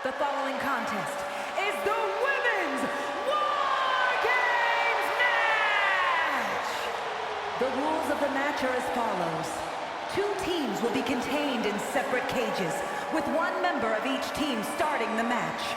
The following contest is the Women's War Games match! The rules of the match are as follows. 2 teams will be contained in separate cages, with 1 member of each team starting the match.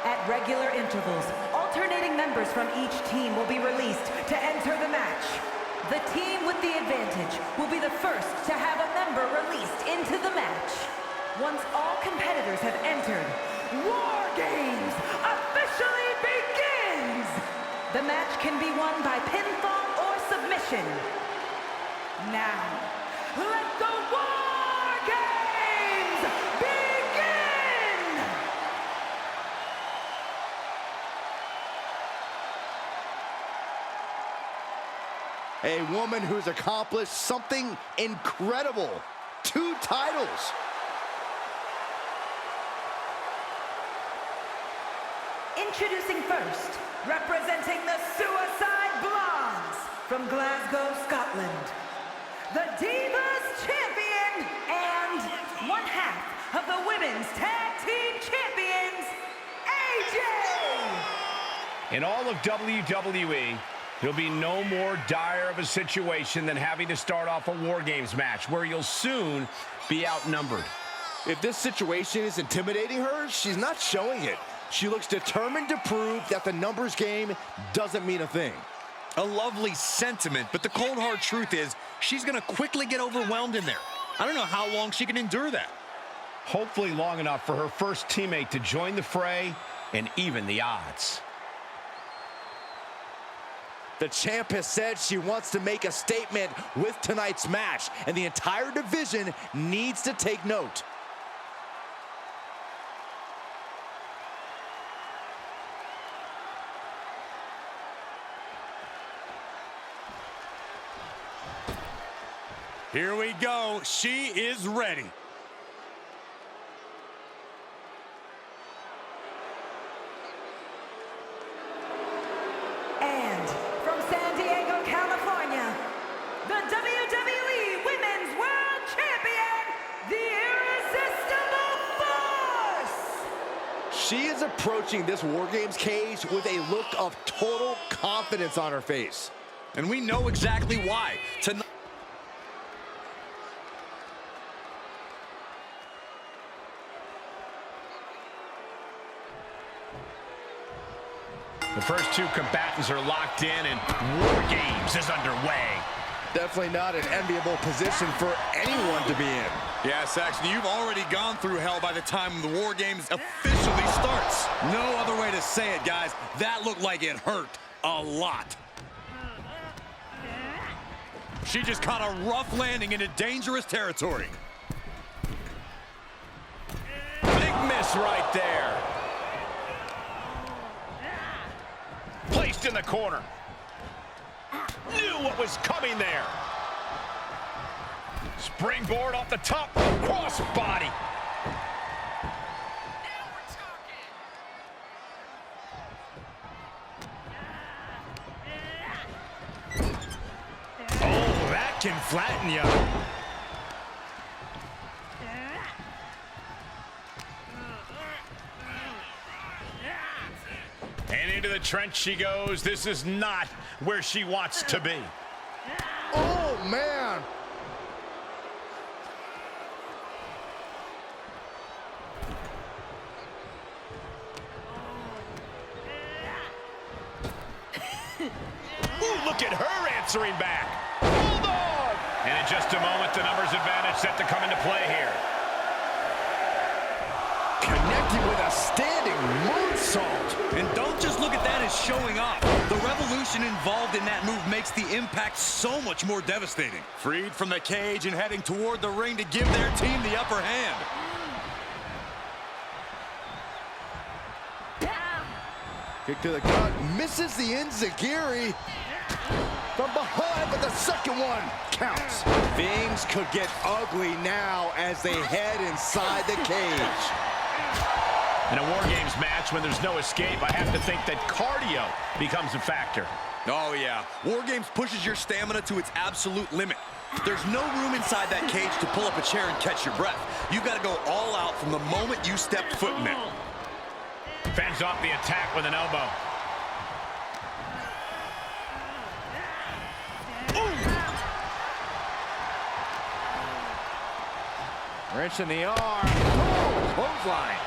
At regular intervals, alternating members from each team will be released to enter the match. The team with the advantage will be the first to have a member released into the match. Once all competitors have entered, War Games officially begins! The match can be won by pinfall or submission. Now, let the War Games begin! A woman who's accomplished something incredible. 2 titles. Introducing first, representing the Suicide Blondes from Glasgow, Scotland, the Divas Champion and 1/2 of the Women's Tag Team Champions, AJ! In all of WWE, there'll be no more dire of a situation than having to start off a War Games match where you'll soon be outnumbered. If this situation is intimidating her, she's not showing it. She looks determined to prove that the numbers game doesn't mean a thing. A lovely sentiment, but the cold hard truth is she's gonna quickly get overwhelmed in there. I don't know how long she can endure that. Hopefully long enough for her first teammate to join the fray and even the odds. The champ has said she wants to make a statement with tonight's match, and the entire division needs to take note. Here we go. She is ready. And from San Diego, California, the WWE Women's World Champion, the Irresistible Force! She is approaching this War Games cage with a look of total confidence on her face. And we know exactly why. Tonight. The first 2 combatants are locked in and War Games is underway. Definitely not an enviable position for anyone to be in. Yeah, Saxton, you've already gone through hell by the time the War Games officially starts. No other way to say it, guys. That looked like it hurt a lot. She just caught a rough landing into dangerous territory. Big miss right there. Placed in the corner. Knew what was coming there. Springboard off the top. Cross body. Oh, that can flatten you. And into the trench she goes. This is not where she wants to be. Oh, man. Ooh, look at her answering back. Hold on. And in just a moment, the numbers advantage set to come into play here. Connecting with a standing moonsault. And don't just look at that as showing off. The revolution involved in that move makes the impact so much more devastating. Freed from the cage and heading toward the ring to give their team the upper hand. Kick to the gut, misses the enziguri. From behind, but the second one counts. Things could get ugly now as they head inside the cage. In a War Games match, when there's no escape, I have to think that cardio becomes a factor. Oh, yeah. War Games pushes your stamina to its absolute limit. There's no room inside that cage to pull up a chair and catch your breath. You've got to go all out from the moment you step foot in there. Fends off the attack with an elbow. Wrench in the arm. Oh, clothesline.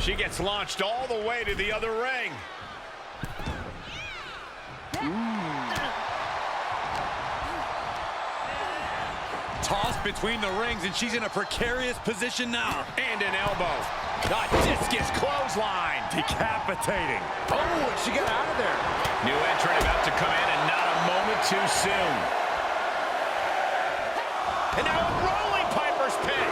She gets launched all the way to the other ring. Tossed between the rings, and she's in a precarious position now. And an elbow. A discus clothesline. Decapitating. Oh, and she got out of there. New entrant about to come in, and not a moment too soon. And now a rolling Piper's pin.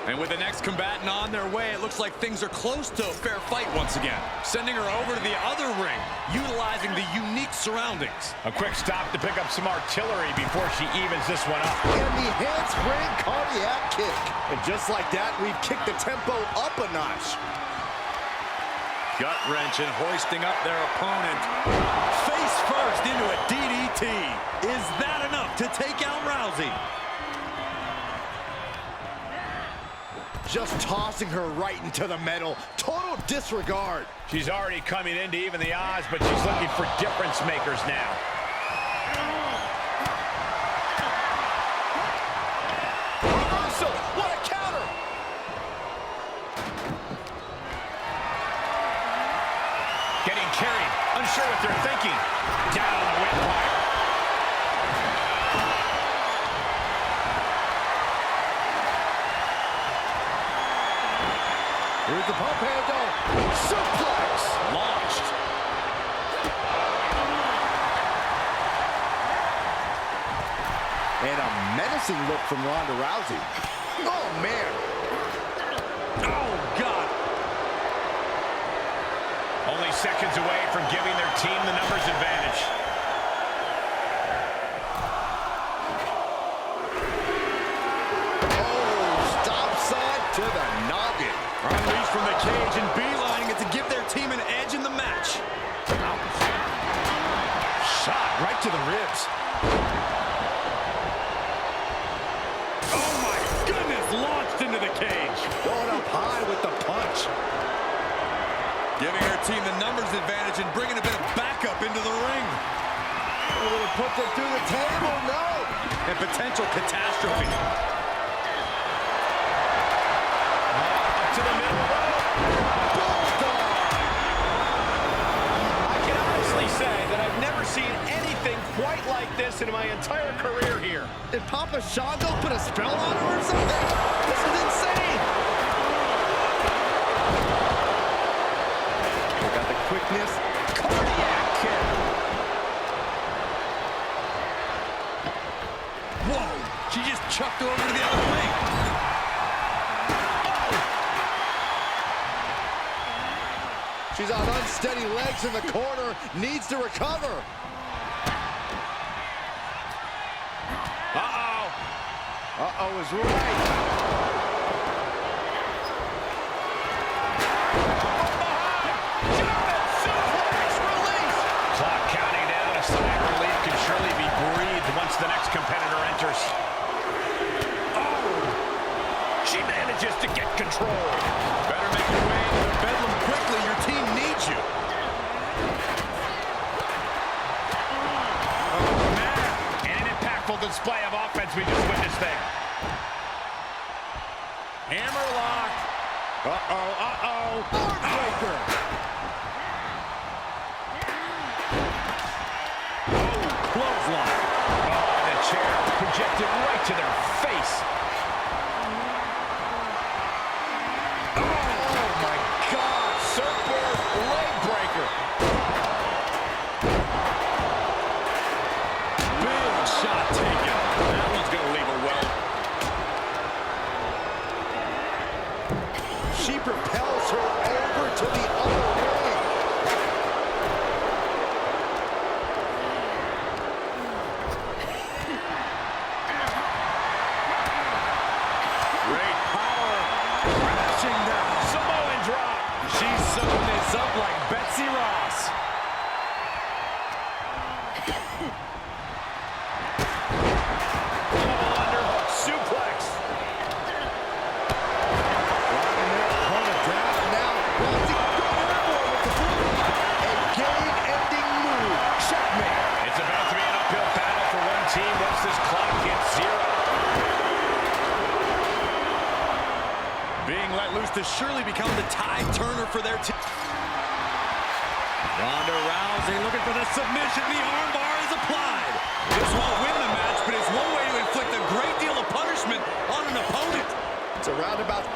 And with the next combatant on their way, it looks like things are close to a fair fight once again. Sending her over to the other ring, utilizing the unique surroundings. A quick stop to pick up some artillery before she evens this one up. And the handspring cardiac kick. And just like that, we've kicked the tempo up a notch. Gut wrench and hoisting up their opponent. Face first into a DDT. Is that enough to take out Rousey? Just tossing her right into the metal. Total disregard. She's already coming in to even the odds, but she's looking for difference makers now. Reversal. What a counter. Getting carried, unsure what they're thinking. Down on the windpipe. Here's the pump handle. Suplex. Launched. And a menacing look from Ronda Rousey. Oh, man. Oh, God. Only seconds away from giving their team the numbers advantage. Oh, stop sign to the noggin. Unleashed from the cage and beelining it to give their team an edge in the match. Shot right to the ribs. Oh, my goodness. Launched into the cage. Going up high with the punch. Giving her team the numbers advantage and bringing a bit of backup into the ring. Will it put them through the table? No. And potential catastrophe. To the middle row. I can honestly say that I've never seen anything quite like this in my entire career here. Did Papa Shango put a spell on her or something? This is insane. They got the quickness. Cardiac kick. Whoa. She just chucked her over to the other ring. She's on unsteady legs in the corner. Needs to recover. Uh-oh. Uh-oh is right. Clock counting down. A sigh of relief can surely be breathed once the next competitor enters. Oh! She manages to get control. Better make your way into the bedlam quickly. Your team needs you. Oh, man. And an impactful display of offense we just witnessed there. Hammerlock. Uh-oh, uh-oh. Heartbreaker. Clothesline. Oh, the chair projected right to their face. Oh, my God. Surfboard leg breaker. Big shot taken. That one's going to leave her well. She propels her over to the other ring. Great power. Crashing down. Samoan drop. She's sewing this up like Betsy Ross. Oh, to surely become the tide turner for their team. Ronda Rousey looking for the submission. The armbar is applied. This won't win the match, but it's one way to inflict a great deal of punishment on an opponent. It's a roundabout.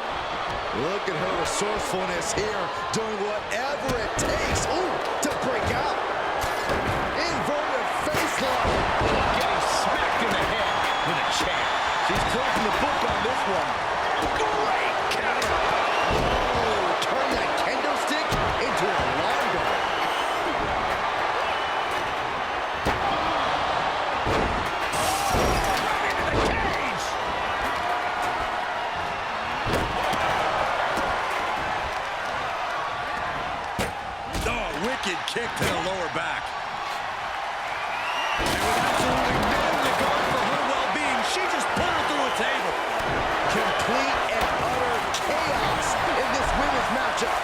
Look at her resourcefulness here, doing whatever it takes, to break out. Inverted facelock. Getting smacked in the head with a chair. She's closing the book on this one. Great counter. Oh, turn that kendo stick into a lawnmower. Right into the cage. Oh, wicked kick to the lower back. And with absolutely no regard for her well-being, she just pulled her through a table. Complete and utter chaos in this women's matchup.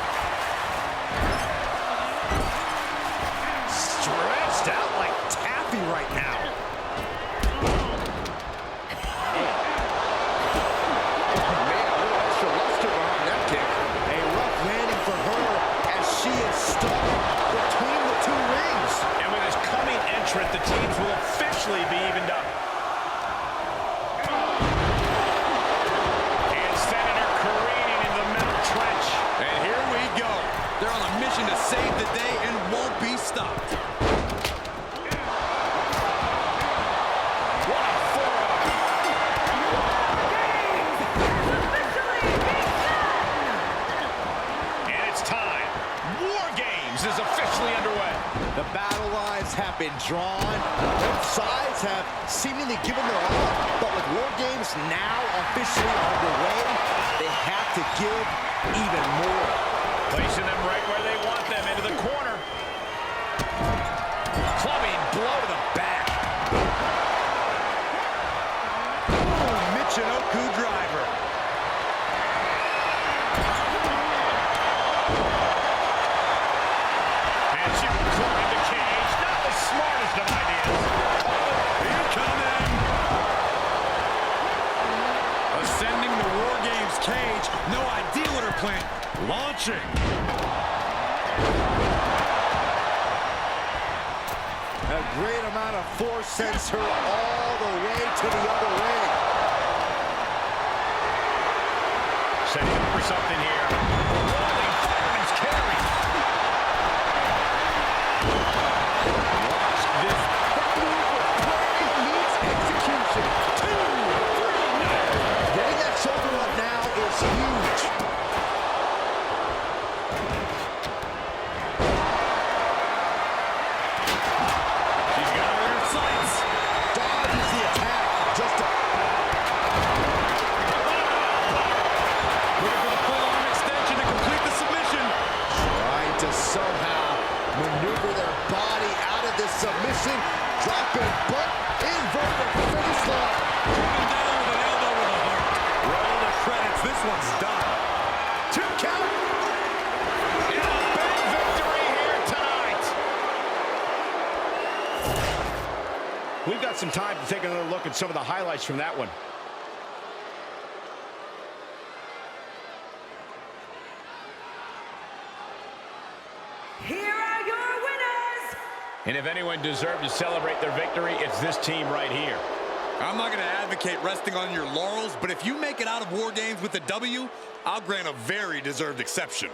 Stretched out like taffy right now. Man, a little extra luster behind that kick. A rough landing for her as she is stuck between the two rings. And with his coming entrant, the teams will officially be evened up. And sending her careening in the metal trench. And here we go. They're on a mission to save the day and won't be stopped. What a forearm. And it's time. War Games is officially underway. The battle lines have been drawn. Both sides have seemingly given their all. But with War Games now officially underway, they have to give even more. Placing them right where they want them, into the corner. Clubbing blow to the back. Oh, Michinoku driver. And she will climb the cage. Not the smartest of ideas. Incoming. Ascending the War Games cage. No idea what her plan. Launching. A great amount of force sends her all the way to the other ring. Setting up for something here. Rolling fireman's carry. Watch this. It needs execution. 2, 3. Getting that shoulder up now is huge. She's got her in her sights. Dodges the attack. Just a... Looking for the full arm extension to complete the submission. Trying to somehow maneuver their body out of this submission. Dropping butt. Inverted facelock. Coming down with an elbow with a heart. Roll the credits. This one's done. 2 count. And a big victory here tonight. We've got some time to take another look at some of the highlights from that one. Here are your winners. And if anyone deserved to celebrate their victory, it's this team right here. I'm not going to advocate resting on your laurels, but if you make it out of War Games with a W, I'll grant a very deserved exception.